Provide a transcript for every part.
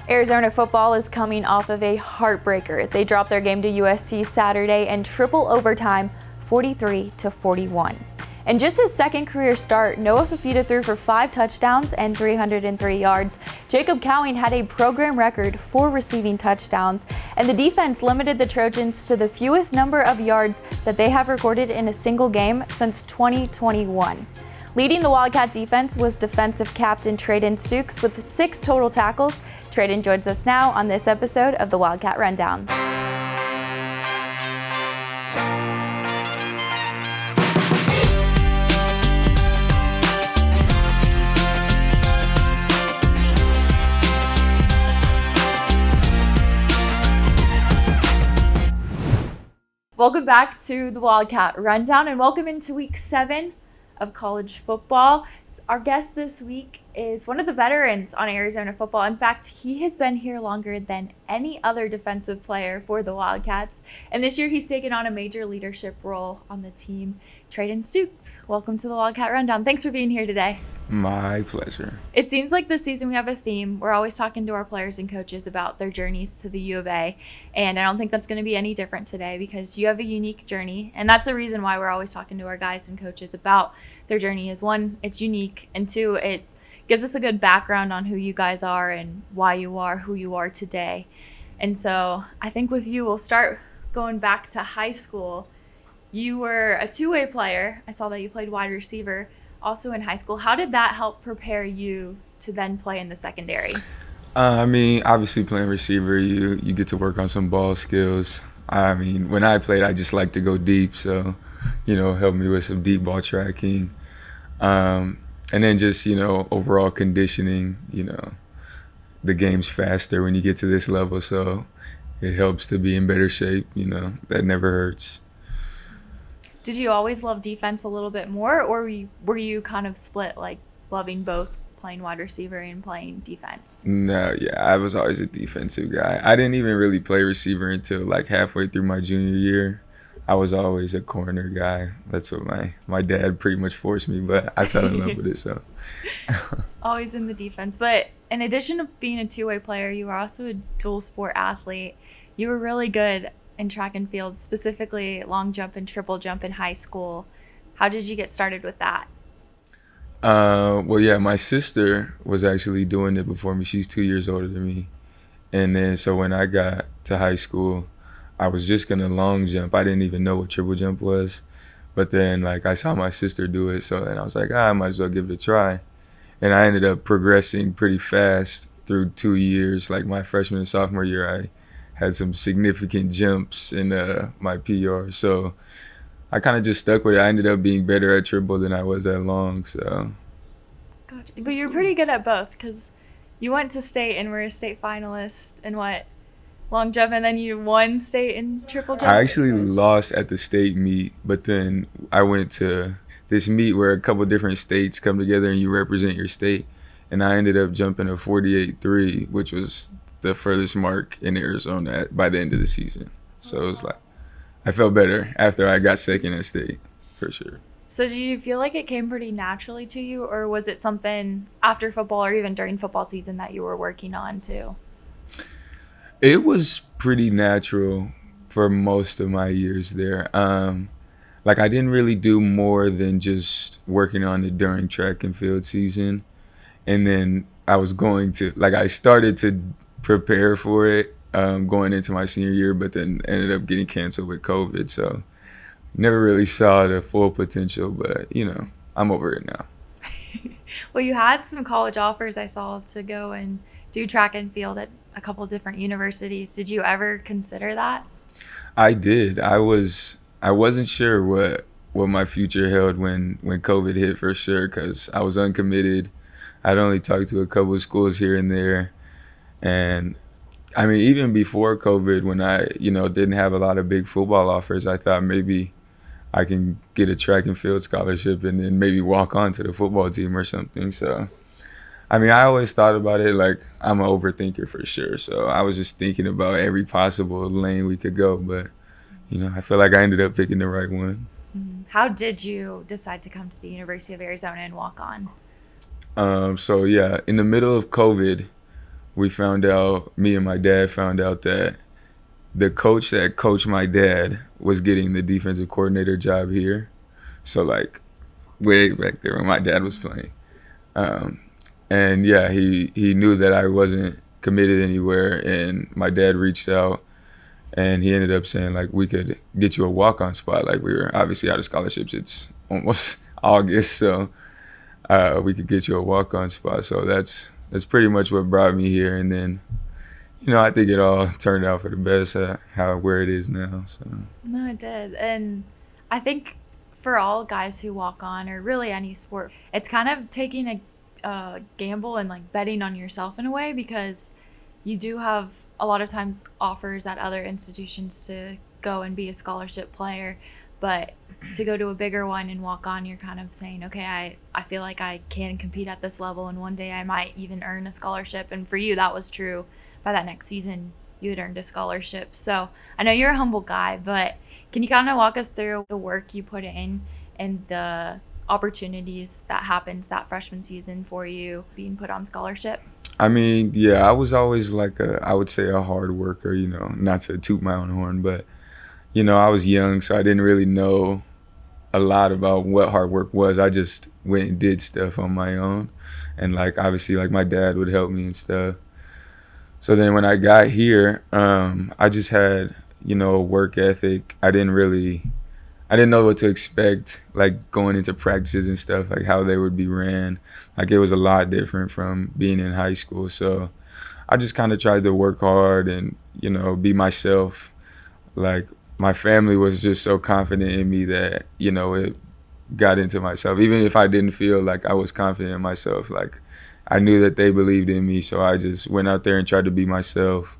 Arizona football is coming off of a heartbreaker. They dropped their game to USC Saturday in triple overtime, 43-41. In just his second career start, Noah Fifita threw for 5 touchdowns and 303 yards. Jacob Cowing had a program record 4 receiving touchdowns, and the defense limited the Trojans to the fewest number of yards that they have recorded in a single game since 2021. Leading the Wildcat defense was defensive captain Treydan Stukes with 6 total tackles. Treydan joins us now on this episode of the Wildcat Rundown. Welcome back to the Wildcat Rundown and welcome into week 7 of college football. Our guest this week is one of the veterans on Arizona football. In fact, he has been here longer than any other defensive player for the Wildcats. And this year he's taken on a major leadership role on the team. Treydan Stukes, welcome to the Wildcat Rundown. Thanks for being here today. My pleasure. It seems like this season we have a theme. We're always talking to our players and coaches about their journeys to the UofA, and I don't think that's going to be any different today because you have a unique journey, and that's the reason why we're always talking to our guys and coaches about their journey. Is 1, it's unique, and 2, it gives us a good background on who you guys are and why you are who you are today. And so I think with you, we'll start going back to high school. You were a two-way player. I saw that you played wide receiver also in high school. How did that help prepare you to then play in the secondary? Obviously playing receiver, you get to work on some ball skills. When I played, I just like to go deep, so, helped me with some deep ball tracking. And then just, overall conditioning, the game's faster when you get to this level, so it helps to be in better shape, that never hurts. Did you always love defense a little bit more, or were you kind of split, like loving both playing wide receiver and playing defense? No, yeah, I was always a defensive guy. I didn't even really play receiver until like halfway through my junior year. I was always a corner guy. That's what my dad pretty much forced me, but I fell in love with it, so. Always in the defense. But in addition to being a two-way player, you were also a dual sport athlete. You were really good in track and field, specifically long jump and triple jump in high school. How did you get started with that? My sister was actually doing it before me. She's 2 years older than me. And then so when I got to high school, I was just gonna long jump. I didn't even know what triple jump was. But then I saw my sister do it, so then I was like, I might as well give it a try. And I ended up progressing pretty fast through 2 years. Like my freshman and sophomore year, I had some significant jumps in my PR. So I kind of just stuck with it. I ended up being better at triple than I was at long. So. Gotcha. But you're pretty good at both because you went to state and were a state finalist in long jump, and then you won state in triple jump? I actually lost at the state meet, but then I went to this meet where a couple different states come together and you represent your state. And I ended up jumping a 48.3, which was the furthest mark in Arizona by the end of the season. So it was like, I felt better after I got second at state, for sure. So do you feel like it came pretty naturally to you, or was it something after football or even during football season that you were working on too? It was pretty natural for most of my years there. I didn't really do more than just working on it during track and field season. And then I started to prepare for it going into my senior year, but then ended up getting canceled with COVID. So never really saw the full potential, but, I'm over it now. Well, you had some college offers I saw to go and do track and field at a couple of different universities. Did you ever consider that? I did. I wasn't sure what my future held when COVID hit, for sure, because I was uncommitted. I'd only talked to a couple of schools here and there. And even before COVID, when I, didn't have a lot of big football offers, I thought maybe I can get a track and field scholarship and then maybe walk on to the football team or something. So, I always thought about it like I'm an overthinker for sure. So I was just thinking about every possible lane we could go. But, I feel like I ended up picking the right one. How did you decide to come to the University of Arizona and walk on? In the middle of COVID, me and my dad found out that the coach that coached my dad was getting the defensive coordinator job here. So like way back there when my dad was playing. And yeah, he knew that I wasn't committed anywhere, and my dad reached out and he ended up saying like we could get you a walk-on spot. Like we were obviously out of scholarships. It's almost August, so we could get you a walk-on spot. So that's pretty much what brought me here. And then, I think it all turned out for the best, where it is now. So. No, it did. And I think for all guys who walk on, or really any sport, it's kind of taking a gamble and like betting on yourself in a way, because you do have a lot of times offers at other institutions to go and be a scholarship player, but to go to a bigger one and walk on, you're kind of saying, okay, I feel like I can compete at this level, and one day I might even earn a scholarship. And for you, that was true. By that next season, you had earned a scholarship. So I know you're a humble guy, but can you kind of walk us through the work you put in and the opportunities that happened that freshman season for you being put on scholarship? I mean, yeah, I was always like I would say a hard worker, not to toot my own horn, but, I was young, so I didn't really know a lot about what hard work was. I just went and did stuff on my own. And like, obviously, like my dad would help me and stuff. So then when I got here, I just had, a work ethic. I didn't know what to expect, like going into practices and stuff, like how they would be ran. Like it was a lot different from being in high school. So I just kind of tried to work hard and, be myself. Like my family was just so confident in me that, it got into myself. Even if I didn't feel like I was confident in myself, like I knew that they believed in me. So I just went out there and tried to be myself.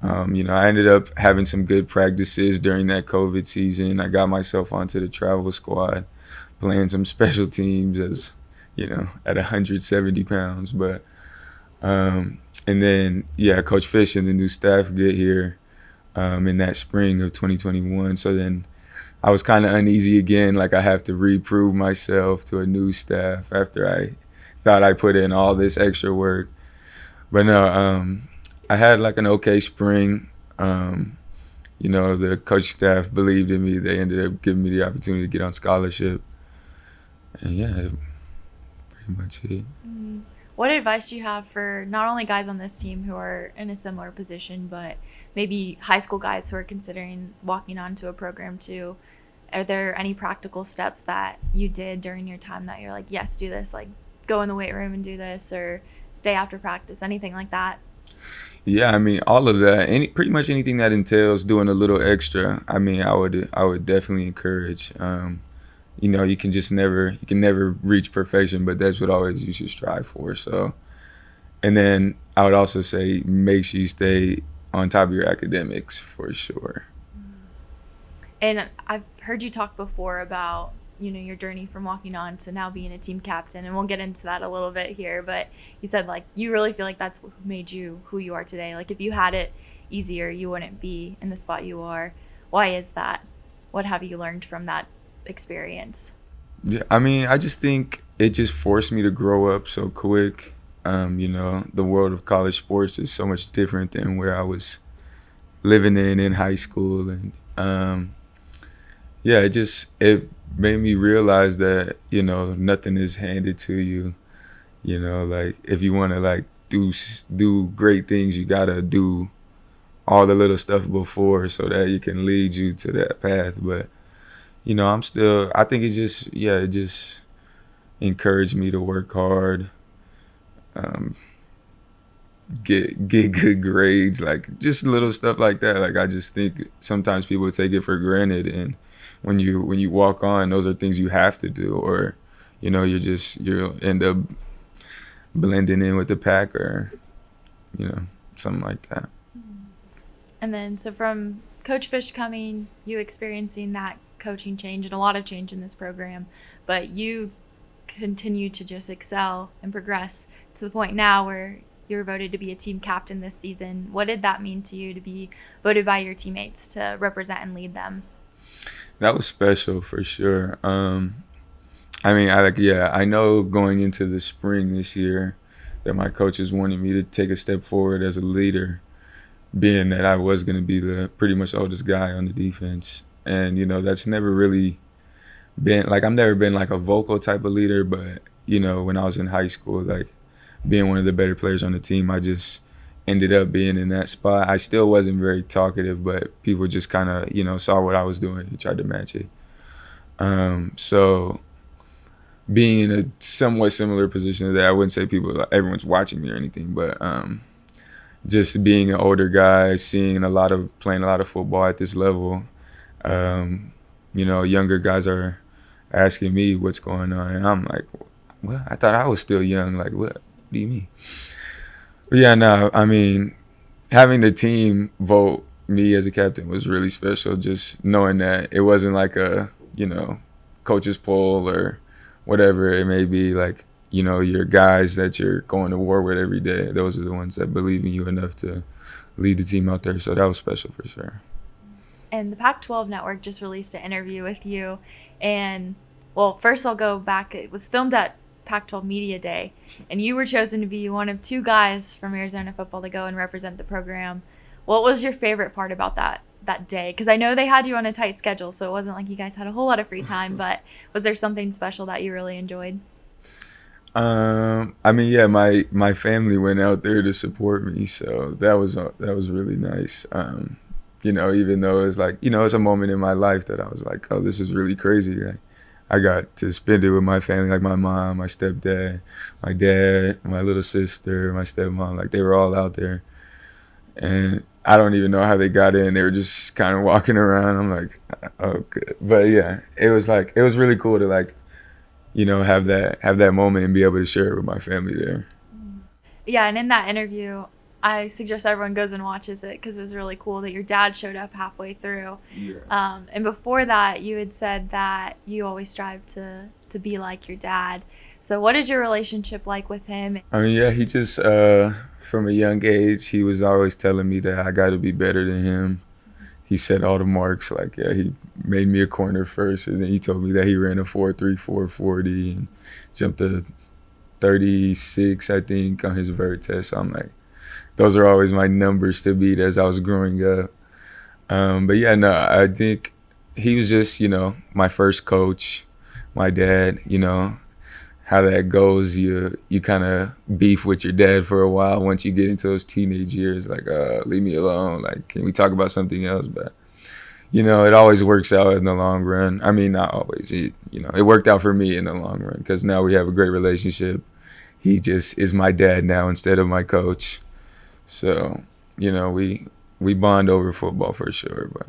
I ended up having some good practices during that COVID season. I got myself onto the travel squad, playing some special teams as, at 170 pounds. But, and then, Coach Fish and the new staff get here in that spring of 2021. So then I was kind of uneasy again. Like I have to reprove myself to a new staff after I thought I put in all this extra work. But no, I had like an okay spring. The coach staff believed in me. They ended up giving me the opportunity to get on scholarship. And yeah, pretty much it. What advice do you have for not only guys on this team who are in a similar position, but maybe high school guys who are considering walking onto a program too? Are there any practical steps that you did during your time that you're like, yes, do this, like go in the weight room and do this, or stay after practice, anything like that? Yeah, I mean, all of that, pretty much anything that entails doing a little extra. I mean, I would definitely encourage. You can never reach perfection, but that's what always you should strive for. So, and then I would also say make sure you stay on top of your academics for sure. And I've heard you talk before about, your journey from walking on to now being a team captain, and we'll get into that a little bit here, but you said like you really feel like that's what made you who you are today. Like if you had it easier, you wouldn't be in the spot you are. Why is that? What have you learned from that experience? Yeah, I mean, I just think it just forced me to grow up so quick. The world of college sports is so much different than where I was living in high school. And it made me realize that, nothing is handed to you. Like if you want to like do great things, you got to do all the little stuff before so that it can lead you to that path. But, I think it just encouraged me to work hard, get good grades, like just little stuff like that. Like I just think sometimes people take it for granted, and when you walk on, those are things you have to do, or you'll end up blending in with the pack, or something like that. And then so from Coach Fish coming, you experiencing that coaching change and a lot of change in this program, but you continue to just excel and progress to the point now where you were voted to be a team captain this season. What did that mean to you to be voted by your teammates to represent and lead them? That was special for sure. I know going into the spring this year, that my coaches wanted me to take a step forward as a leader, being that I was going to be the pretty much oldest guy on the defense. And, that's never really been, like, I've never been like a vocal type of leader, but, when I was in high school, like, being one of the better players on the team, I just ended up being in that spot. I still wasn't very talkative, but people just kind of, saw what I was doing and tried to match it. So being in a somewhat similar position to that, I wouldn't say everyone's watching me or anything, but just being an older guy, playing a lot of football at this level, younger guys are asking me what's going on, and I'm like, well, I thought I was still young. Like, what do you mean? But yeah, no, I mean, having the team vote me as a captain was really special, just knowing that it wasn't like a, coach's poll or whatever it may be, like, your guys that you're going to war with every day. Those are the ones that believe in you enough to lead the team out there. So that was special for sure. And the Pac-12 Network just released an interview with you. And, well, first I'll go back. It was filmed at Pac-12 Media Day. And you were chosen to be one of 2 guys from Arizona football to go and represent the program. What was your favorite part about that day? Because I know they had you on a tight schedule, so it wasn't like you guys had a whole lot of free time. But was there something special that you really enjoyed? I mean, yeah, my family went out there to support me, so that was really nice. Even though it's like, it's a moment in my life that I was like, oh, this is really crazy. Like, I got to spend it with my family, like my mom, my stepdad, my dad, my little sister, my stepmom. Like, they were all out there, and I don't even know how they got in. They were just kind of walking around. I'm like, oh, good. But yeah, it was really cool to, like, have that moment and be able to share it with my family there. Yeah, and in that interview, I suggest everyone goes and watches it because it was really cool that your dad showed up halfway through. Yeah. And before that, you had said that you always strive to be like your dad. So what is your relationship like with him? I mean, yeah, he just, from a young age, he was always telling me that I got to be better than him. He set all the marks. Like, yeah, he made me a corner first, and then he told me that he ran a 4.3, 4.40 and jumped a 36, I think, on his vert test. So I'm like, those are always my numbers to beat as I was growing up. But yeah, no, I think he was just, my first coach, my dad. How that goes, you kind of beef with your dad for a while once you get into those teenage years, like, leave me alone, like, can we talk about something else? But it always works out in the long run. I mean, not always. It worked out for me in the long run because now we have a great relationship. He just is my dad now instead of my coach. So, we bond over football for sure. But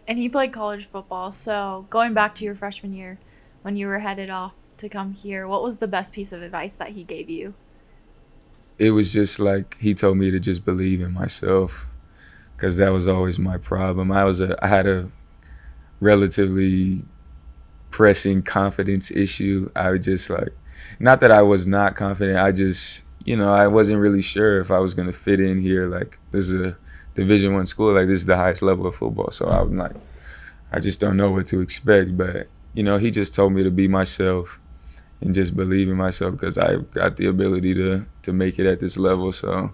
And he played college football. So going back to your freshman year when you were headed off to come here, what was the best piece of advice that he gave you? It was just like he told me to just believe in myself, because that was always my problem. I had a relatively pressing confidence issue. I would just, like, not that I was not confident, I just, I wasn't really sure if I was going to fit in here. Like, this is a Division I school, like, this is the highest level of football. So I'm like, I just don't know what to expect. But, he just told me to be myself and just believe in myself, because I've got the ability to make it at this level. So,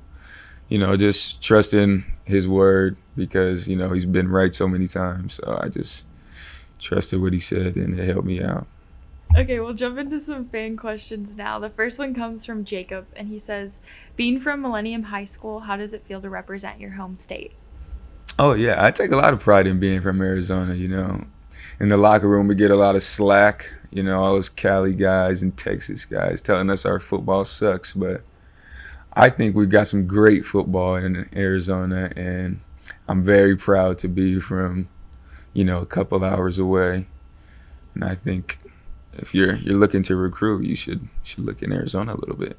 just trusting his word, because, he's been right so many times. So I just trusted what he said, and it helped me out. Okay, we'll jump into some fan questions now. The first one comes from Jacob, and he says, being from Millennium High School, how does it feel to represent your home state? Oh, yeah. I take a lot of pride in being from Arizona, In the locker room, we get a lot of slack, all those Cali guys and Texas guys telling us our football sucks. But I think we've got some great football in Arizona, and I'm very proud to be from, a couple hours away. And I think if you're looking to recruit, you should look in Arizona a little bit.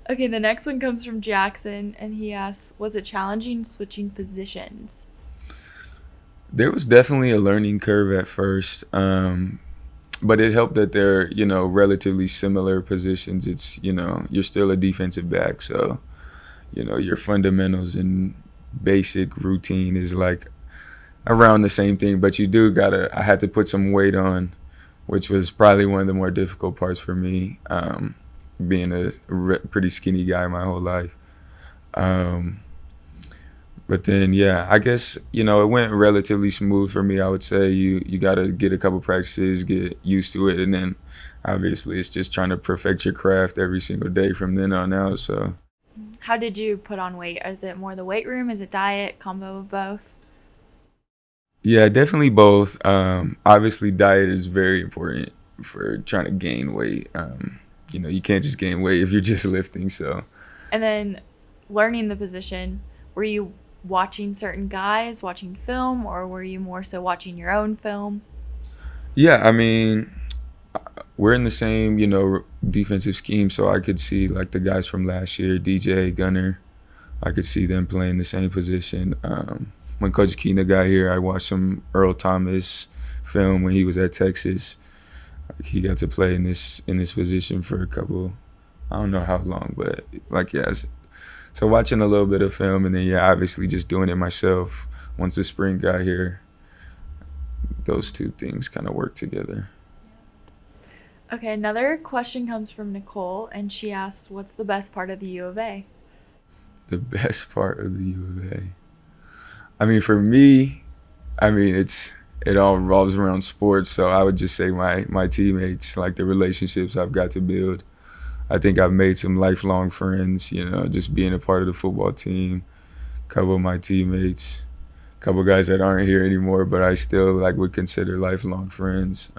Okay, the next one comes from Jackson, and he asks, was it challenging switching positions? There was definitely a learning curve at first, but it helped that they're, relatively similar positions. It's, you're still a defensive back, so, your fundamentals and basic routine is like around the same thing, but I had to put some weight on, which was probably one of the more difficult parts for me. being a pretty skinny guy my whole life. But then, yeah, I guess, it went relatively smooth for me. I would say you got to get a couple practices, get used to it. And then obviously it's just trying to perfect your craft every single day from then on out. So how did you put on weight? Is it more the weight room? Is it diet, combo of both? Yeah, definitely both. Obviously diet is very important for trying to gain weight. You can't just gain weight if you're just lifting. So, and then learning the position, were you watching certain guys, watching film, or were you more so watching your own film? Yeah, I mean, we're in the same, defensive scheme, so I could see like the guys from last year, DJ, Gunner. I could see them playing the same position. When Coach Keena got here, I watched some Earl Thomas film when he was at Texas. He got to play in this position for a couple, I don't know how long, but so watching a little bit of film, and then obviously just doing it myself. Once the spring got here, those two things kind of work together. Okay, another question comes from Nicole, and she asks, what's the best part of the U of A? The best part of the U of A? I mean, for me, it all revolves around sports, so I would just say my teammates, like the relationships I've got to build. I think I've made some lifelong friends, just being a part of the football team. A couple of my teammates, a couple of guys that aren't here anymore, but I still would consider lifelong friends.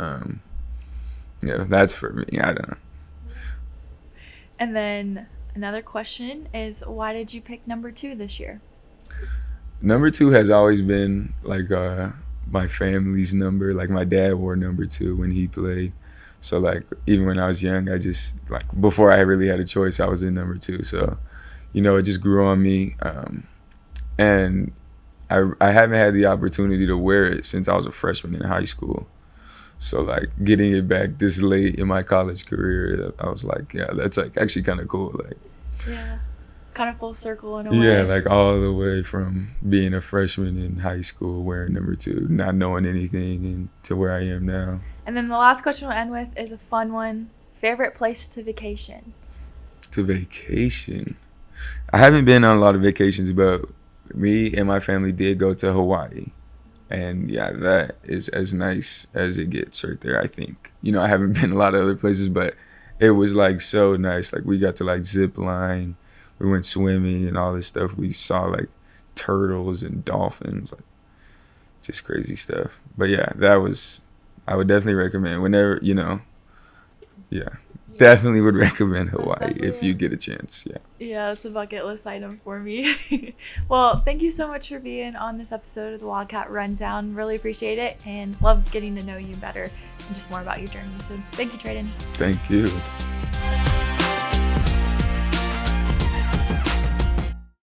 That's for me. I don't know. And then another question is, why did you pick number 2 this year? Number 2 has always been my family's number. Like my dad wore number 2 when he played. So even when I was young, I just before I really had a choice, I was in number 2. So, it just grew on me. And I haven't had the opportunity to wear it since I was a freshman in high school. So getting it back this late in my college career, I was that's actually kind of cool. Yeah, kind of full circle in a way. Yeah, all the way from being a freshman in high school wearing number 2, not knowing anything, and to where I am now. And then the last question we'll end with is a fun one. Favorite place to vacation? To vacation? I haven't been on a lot of vacations, but me and my family did go to Hawaii. And yeah, that is as nice as it gets right there, I think. I haven't been a lot of other places, but it was so nice. We got to zip line. We went swimming and all this stuff. We saw turtles and dolphins, just crazy stuff. But yeah, I would definitely recommend whenever, definitely would recommend Hawaii if you get a chance. Yeah, it's a bucket list item for me. Well, thank you so much for being on this episode of the Wildcat Rundown. Really appreciate it and love getting to know you better and just more about your journey. So thank you, Treydan. Thank you.